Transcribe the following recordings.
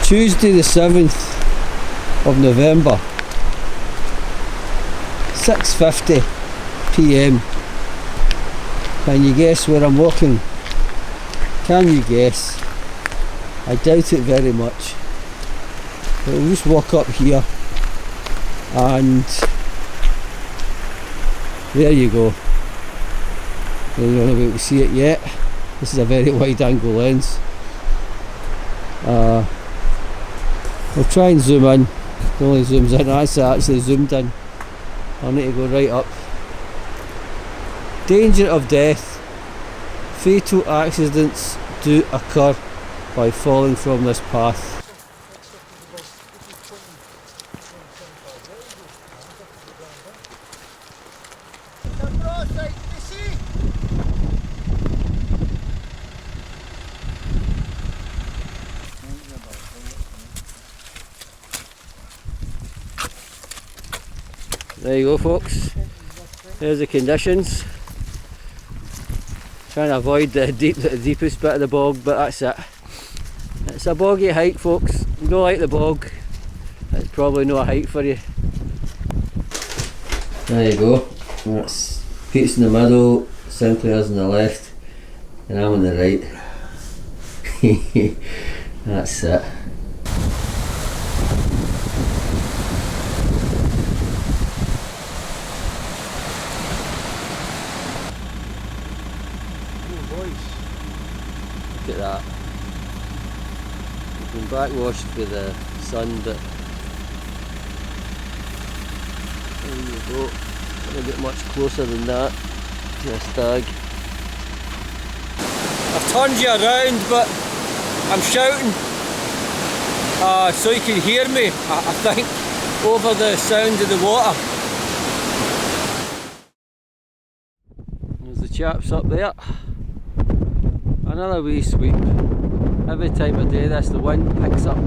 Tuesday the 7th of November, 6:50 PM. Can you guess where I'm walking? Can you guess? I doubt it very much. But we'll just walk up here and there you go. You're not able to see it yet. This is a very wide angle lens. I'll try and zoom in. It only zooms in. That's actually zoomed in. I'll need to go right up. Danger of death. Fatal accidents do occur by falling from this path. There you go, folks. There's the conditions. Trying to avoid the deepest bit of the bog, but that's it. It's a boggy hike, folks. If you don't like the bog, it's probably not a hike for you. There you go. That's Pete's in the middle, Sinclair's on the left, and I'm on the right. That's it. Look at that. It's been backwashed with the sun, but there you go. Can't get much closer than that to a stag. I've turned you around, but I'm shouting so you can hear me, I think, over the sound of the water. There's the chaps up there. Another wee sweep. Every time I do this, the wind picks up.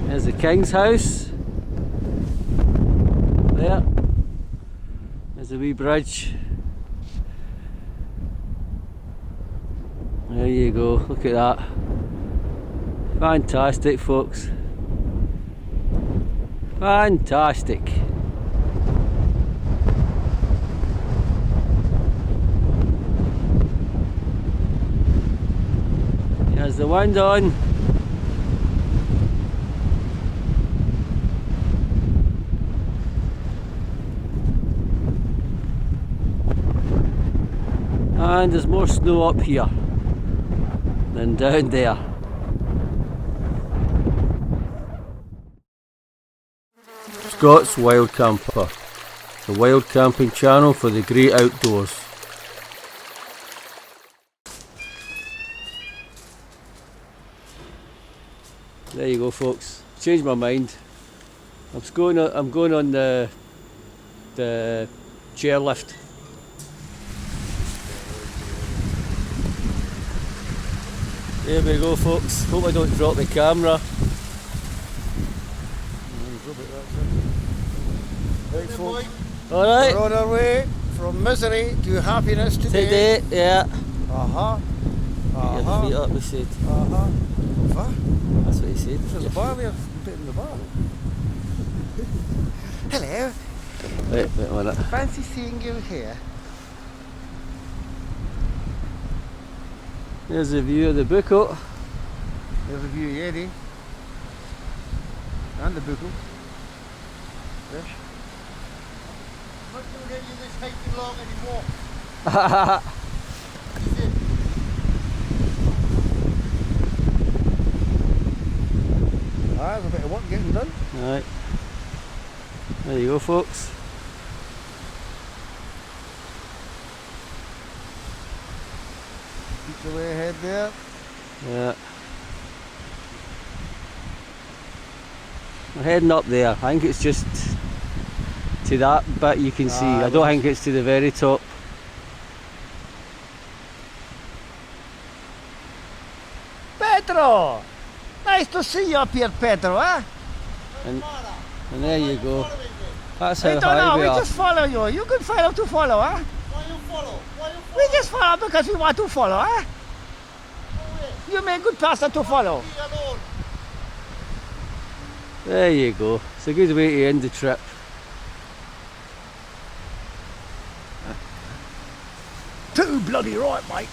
There's the King's house. There. There's a wee bridge. There you go, look at that. Fantastic, folks. Fantastic. There's the wind on. And there's more snow up here than down there. Scott's Wild Camper, the wild camping channel for the great outdoors. There you go, folks. Changed my mind. I'm going on the chairlift. There we go, folks. Hope I don't drop the camera. Right, folks. Alright. We're on our way from misery to happiness today. Yeah. Uh-huh. Get your feet up, we said. Uh-huh. What? That's what he said. There's a bar there. Put in the bar. Hello. Wait a minute. Fancy seeing you here. There's a view of the Bucko. There's a view of Eddie. And the Bucko. Yes. I'm not doing any of this hiking long anymore. There's a bit of work getting done. Alright. There you go, folks. Keep the way ahead there. Yeah. We're heading up there. I think it's just to that bit you can see. I don't think it's to the very top. Pedro! Nice to see you up here, Pedro, huh? And there you go. That's how I don't high know, we we are. just follow you. You can follow to follow, huh? Why you follow? We just follow because we want to follow, huh? You make good pasta to follow. Leave me alone. There you go. It's a good way to end the trip. Too bloody right, mate.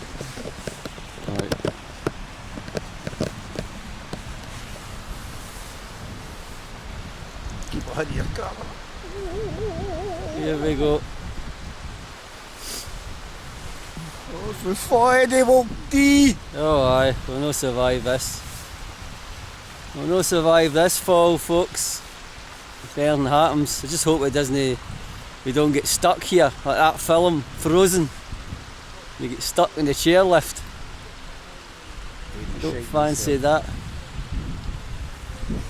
Right. Keep ahead of your car. Here we go. Oh, for fire, they won't die. Oh aye, we'll no survive this. We'll no survive this fall, folks. If anything happens, I just hope it doesn't. We don't get stuck here like that film, Frozen. You get stuck in the chairlift. Don't fancy that.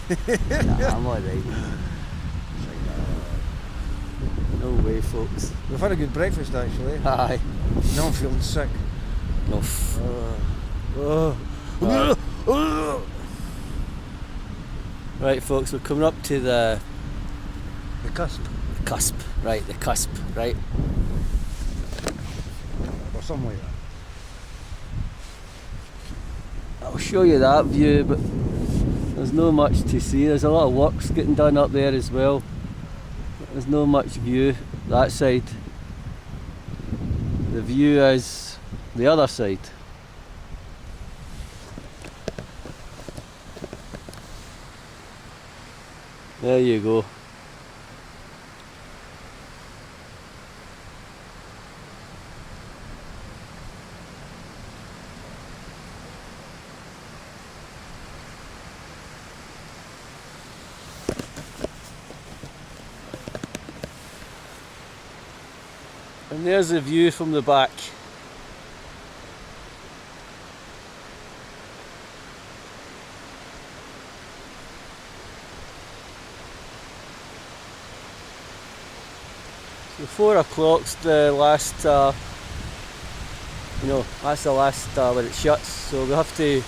Nah, I'm alright. No way, folks. We've had a good breakfast actually. Aye. Now I'm feeling sick. No. Right, folks, we're coming up to the The cusp. Right, the cusp, right. Or something like that. I'll show you that view, but there's no much to see. There's a lot of works getting done up there as well. There's no much view that side. The view is the other side. There you go. And there's the view from the back. So 4 o'clock's the last, that's the last when it shuts. So we'll have to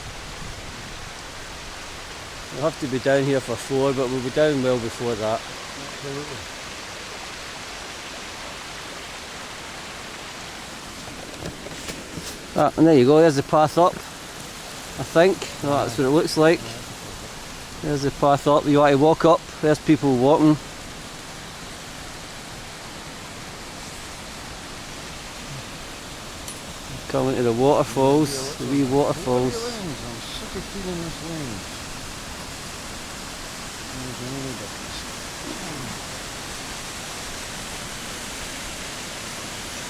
be down here for 4, but we'll be down well before that. Absolutely. And there you go, there's the path up, I think. No, that's what it looks like. There's the path up, you want to walk up, there's people walking. Coming to the waterfalls, the wee waterfalls. I'm sick of feeling this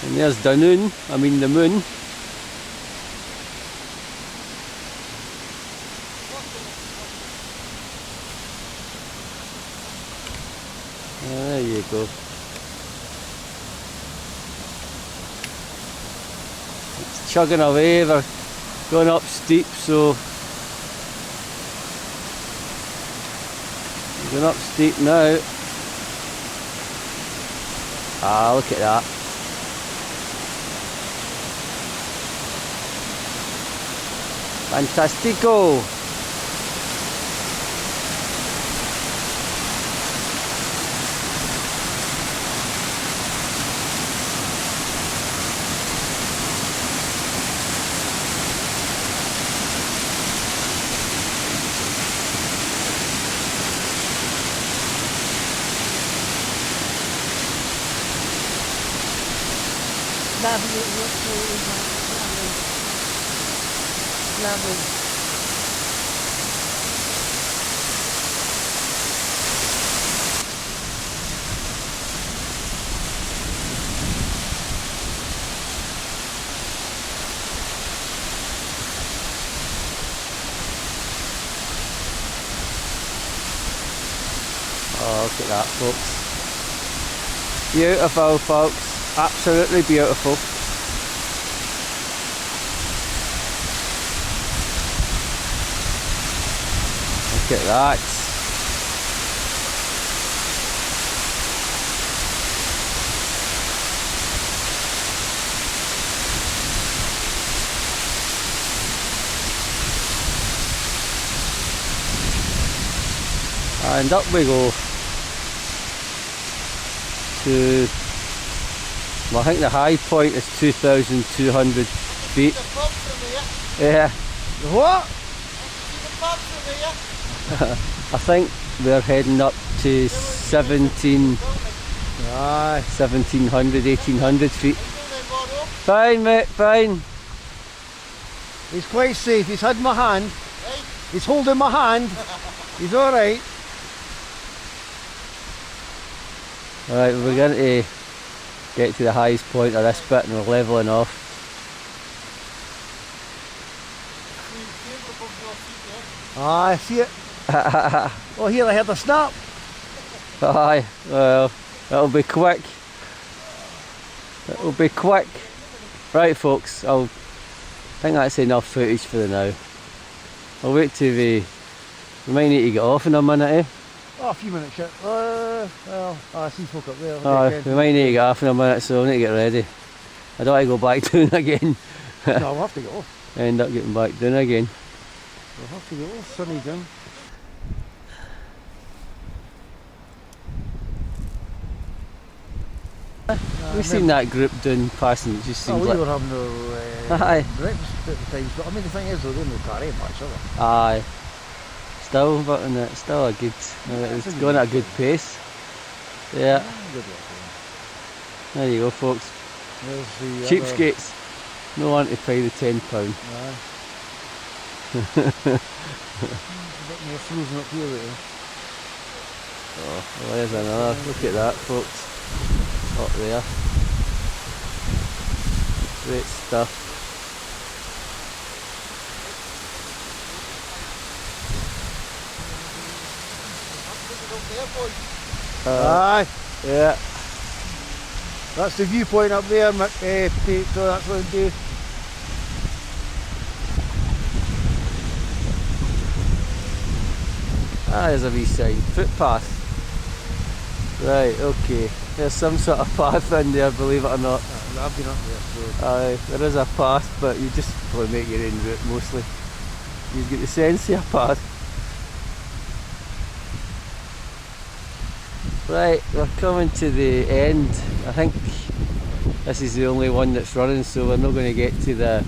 lane. And there's Dunoon, the moon. There you go. It's chugging away, we're going up steep, so we're going up steep now. Ah, look at that. Fantastico! Lovely. Oh, look at that, folks. Beautiful, folks. Absolutely beautiful. Look at that. And up we go to, well, I think the high point is 2,200 feet. The fog from here. Yeah, What? See the pubs over here? I think we're heading up to 1700, Aye. 1800 feet. How you doing then, Bordeaux? Fine, mate, fine. He's quite safe. He's had my hand. Right? He's holding my hand. He's alright. Alright, we're going to get to the highest point of this bit and we're levelling off. Aye, see it. Oh, here I heard a snap. Aye, well, it'll be quick. It'll be quick. Right folks, I think that's enough footage for the now. I'll wait till we might need to get off in a minute, eh? Oh, a few minutes yet. Well, I see folk up there. Aye, we might need to get off in a minute, so I need to get ready. I don't want to go back down again. No, we'll have to go. End up getting back down again. We'll have to go. Sunny down. We've seen that group down passing, it just Oh, seems we like... were having our Aye. breakfast at the time, but I mean the thing is though, they don't carry much, are they? Aye. Still, but it's still a good... it's going at a good pace. Yeah. Good luck. There you go folks. There's the Cheapskates. No one to pay the £10. Aye. A bit more frozen up here, really. Oh, well, there's another. Look at that folks. Up there. Great stuff. Aye. Yeah. That's the viewpoint up there, Pete, so that's what I do. Ah, there's a wee sign. Footpath. Right, okay. There's some sort of path in there, believe it or not. I've been up there, so. Aye, there is a path, but you just probably make your own route mostly. You get the sense of a path. Right, we're coming to the end. I think this is the only one that's running, so we're not going to get to the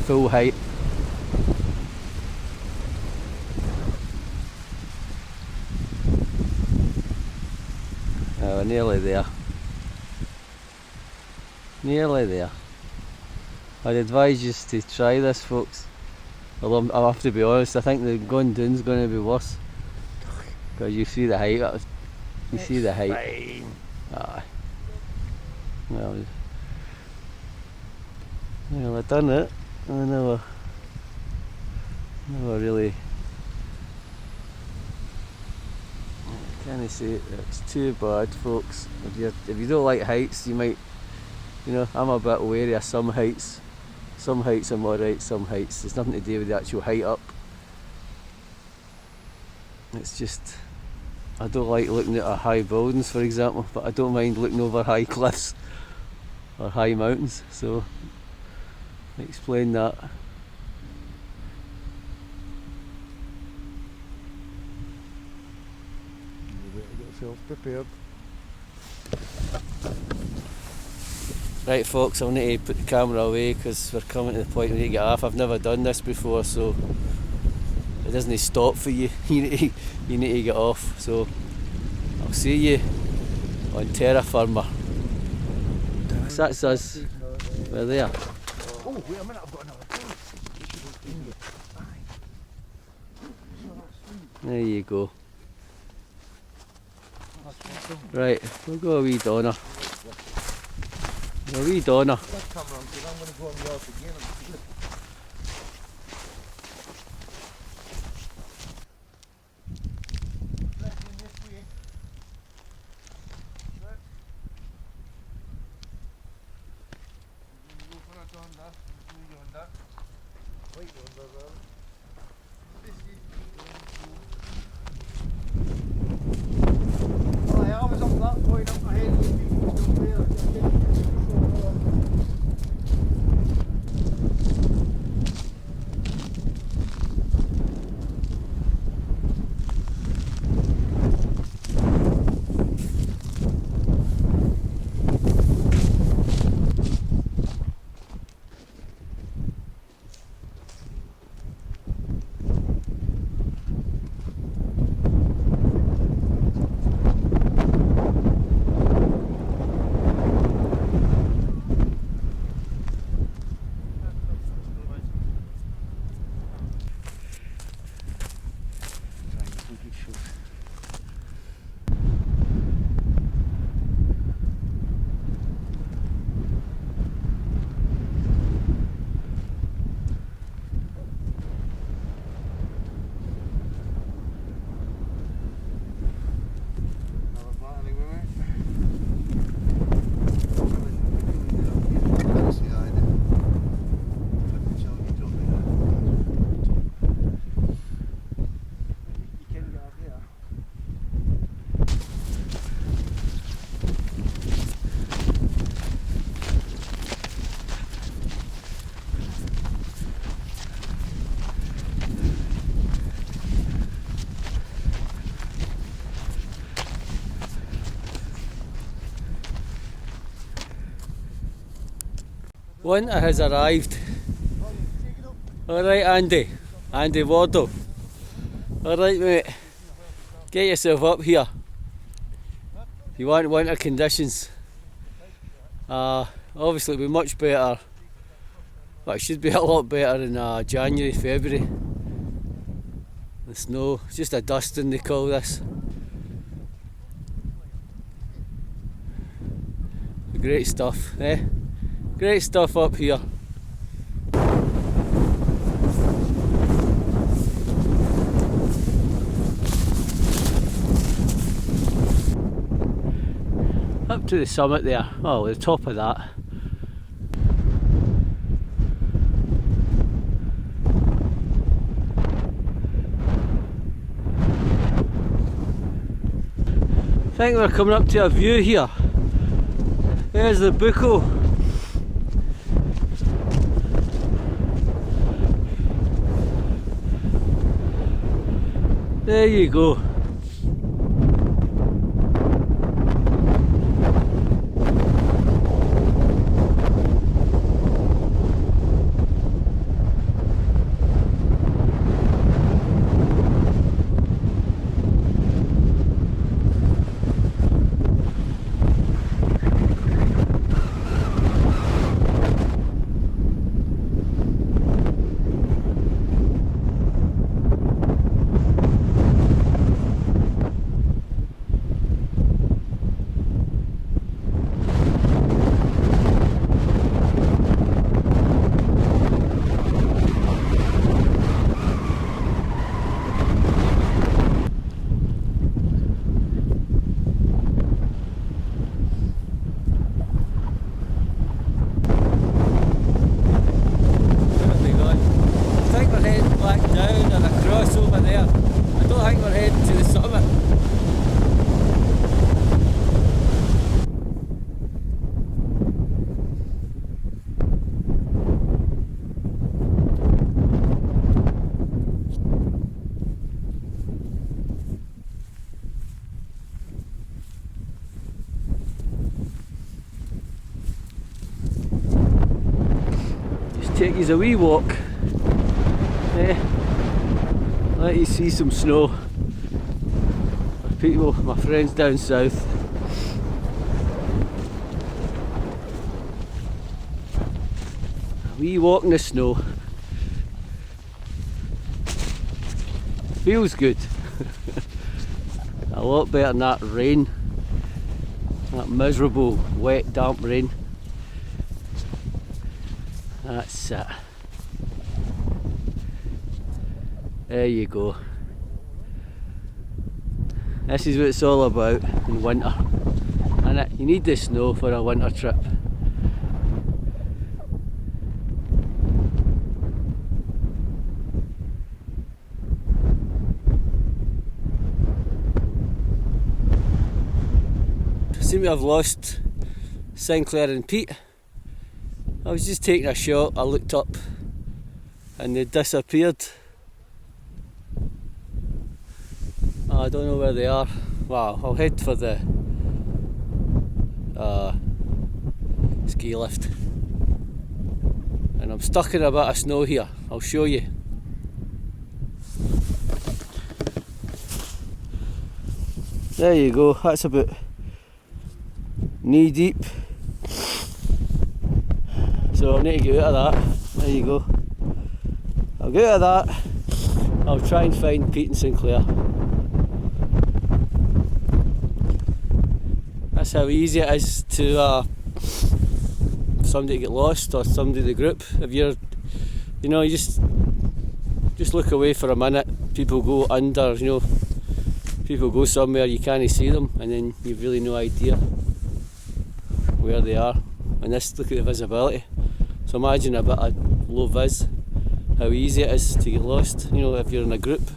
full height. We're nearly there. Nearly there. I'd advise you to try this, folks. Although I'll have to be honest, I think the going down's going to be worse. Because you see the height. You see the height. Fine. Aye. Well, I've done it. I never really. Can't say it's too bad, folks. If you don't like heights, you might, I'm a bit wary of some heights. Some heights I'm alright, some heights there's nothing to do with the actual height up. It's just, I don't like looking at high buildings, for example, but I don't mind looking over high cliffs or high mountains, so I explain that. Get yourself prepared. Right folks, I'll need to put the camera away because we're coming to the point we need to get off. I've never done this before, so it doesn't stop for you. You need to get off. So I'll see you on terra firma. That's us. We're there. Oh, wait a minute, I've got another phone. There you go. Right, we'll go a wee Donna. A wee Donna. Let's come round because I'm going to go on the off again. I was up that point up my head with people still there. Winter has arrived. Alright, Andy. Andy Wardle. Alright, mate. Get yourself up here. If you want winter conditions. Obviously it'll be much better. But it should be a lot better in January, February. The snow, it's just a dusting they call this. Great stuff, eh? Great stuff up here. Up to the summit there, oh, the top of that. I think we're coming up to a view here. There's the Bucco. There you go. Take you a wee walk, let you see some snow. My people, my friends down south. A wee walk in the snow. Feels good. A lot better than that rain, that miserable wet damp rain. That's it. There you go. This is what it's all about in winter. And you need the snow for a winter trip. I seem to have lost Sinclair and Pete. I was just taking a shot, I looked up and they disappeared. I don't know where they are. Wow, I'll head for the ski lift. And I'm stuck in a bit of snow here, I'll show you. There you go, that's about knee deep. So I need to get out of that. There you go. I'll get out of that. I'll try and find Pete and Sinclair. That's how easy it is to somebody to get lost or somebody in the group. If you're, you know, you just look away for a minute. People go under, you know. People go somewhere you can't see them, and then you've really no idea where they are. And this, look at the visibility. So imagine a bit of low vis, how easy it is to get lost, you know, if you're in a group.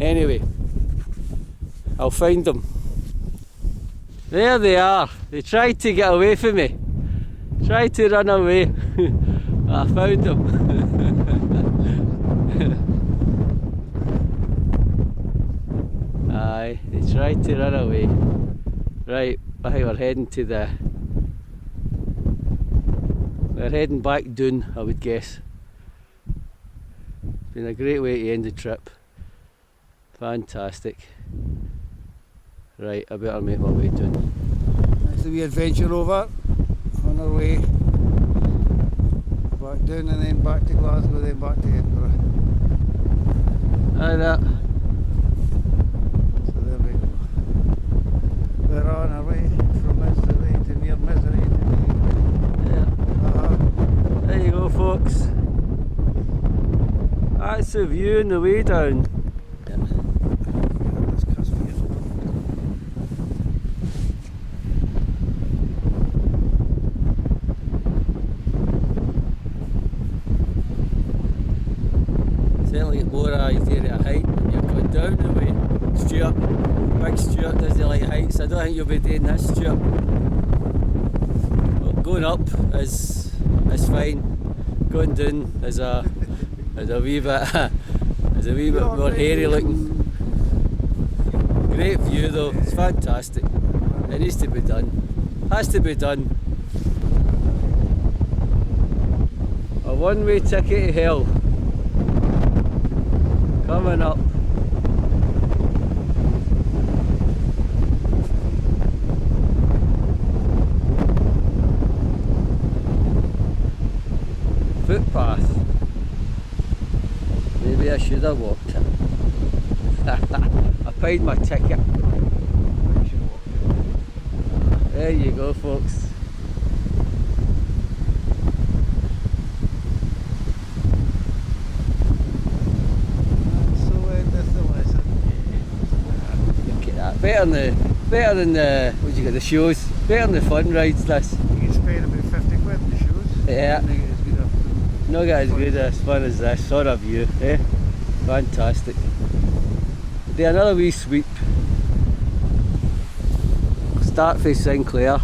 Anyway, I'll find them. There they are. They tried to get away from me. Tried to run away. I found them. Aye, they tried to run away. Right, I think we're heading to the We're heading back down, I would guess. It's been a great way to end the trip. Fantastic. Right, I better make my way down. That's the wee adventure over. On our way back down and then back to Glasgow, then back to Edinburgh. Aye, that. So there we go. We're on our way from misery to near misery today. Yeah. There you go, folks. That's the view on the way down. This cusp here. Certainly get more idea at height when you're going down the way. Stuart, big Stuart doesn't like heights. I don't think you'll be doing this, Stuart. But going up is fine. Going down is a wee bit more hairy looking. Great view though, it's fantastic. It needs to be done. Has to be done. A one-way ticket to hell. Coming up. Footpath. Maybe I should have walked it. I paid my ticket. There you go, folks. Look at that. Better than the what do you got, the shows. Better than the fun rides, this. You can spend about 50 quid in the shoes. Yeah. Not got as good as fun as this sort of view, eh? Fantastic. Do another wee sweep. Start for Sinclair.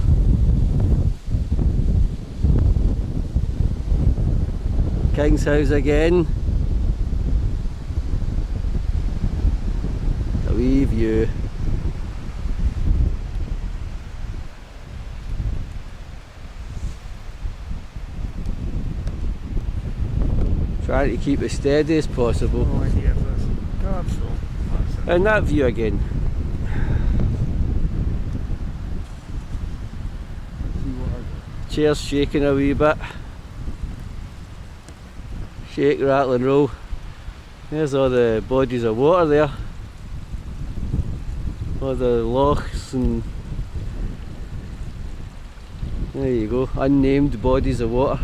King's House again. A wee view. Trying to keep it steady as possible. No idea if this. God, so. And that view again. Chair's shaking a wee bit. Shake, rattle and roll. There's all the bodies of water there. All the lochs and there you go, unnamed bodies of water.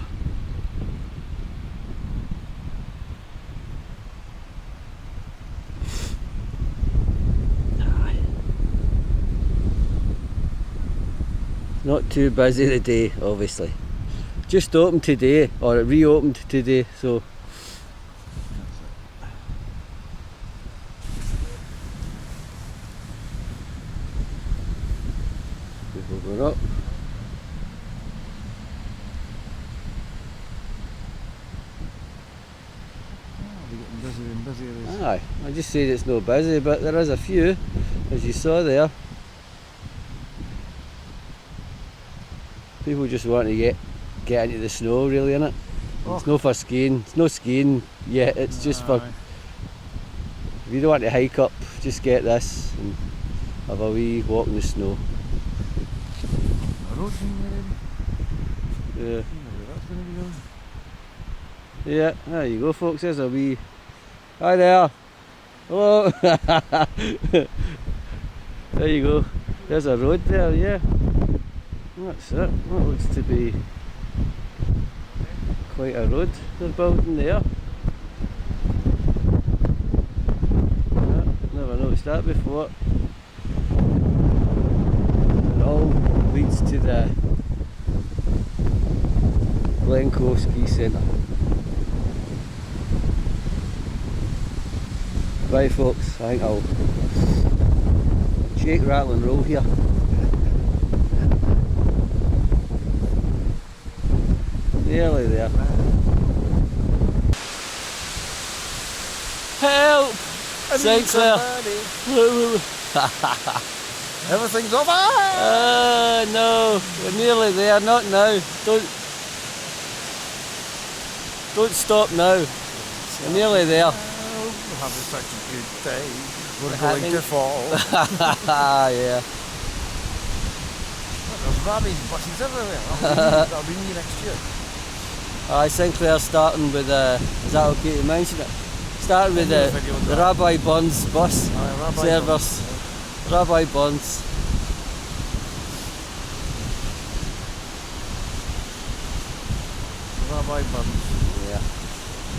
Not too busy today, obviously. Just opened today, or it reopened today, so. People going up. They're getting busier and busier. Aye, I just said it's no busy, but there is a few, as you saw there. People just want to get into the snow, really, innit? It's no for skiing. It's no skiing yet. It's just for. If you don't want to hike up, just get this and have a wee walk in the snow. A road thing already? Yeah. That's going to be going. Yeah. There you go, folks. There's a wee. Hi there. Hello. There you go. There's a road there. Yeah. That's it. That looks to be quite a road they're building there. Yeah, never noticed that before. It all leads to the Glencoe Ski Centre. Right, folks, I think I'll shake, rattle and roll here. Nearly there. Help! Sinclair! Everything's over! No, we're nearly there, not now. Don't Don't stop now. We're nearly there. Oh, we're having such a good day. We're Having- going to fall. Yeah. There's rubbish buses everywhere. That'll be me next year. I think they're starting with is that okay to mention it? Starting with the Rabbi Buns bus Rabbi service. Rabbi Buns. Rabbi Buns. Yeah.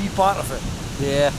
Be part of it. Yeah.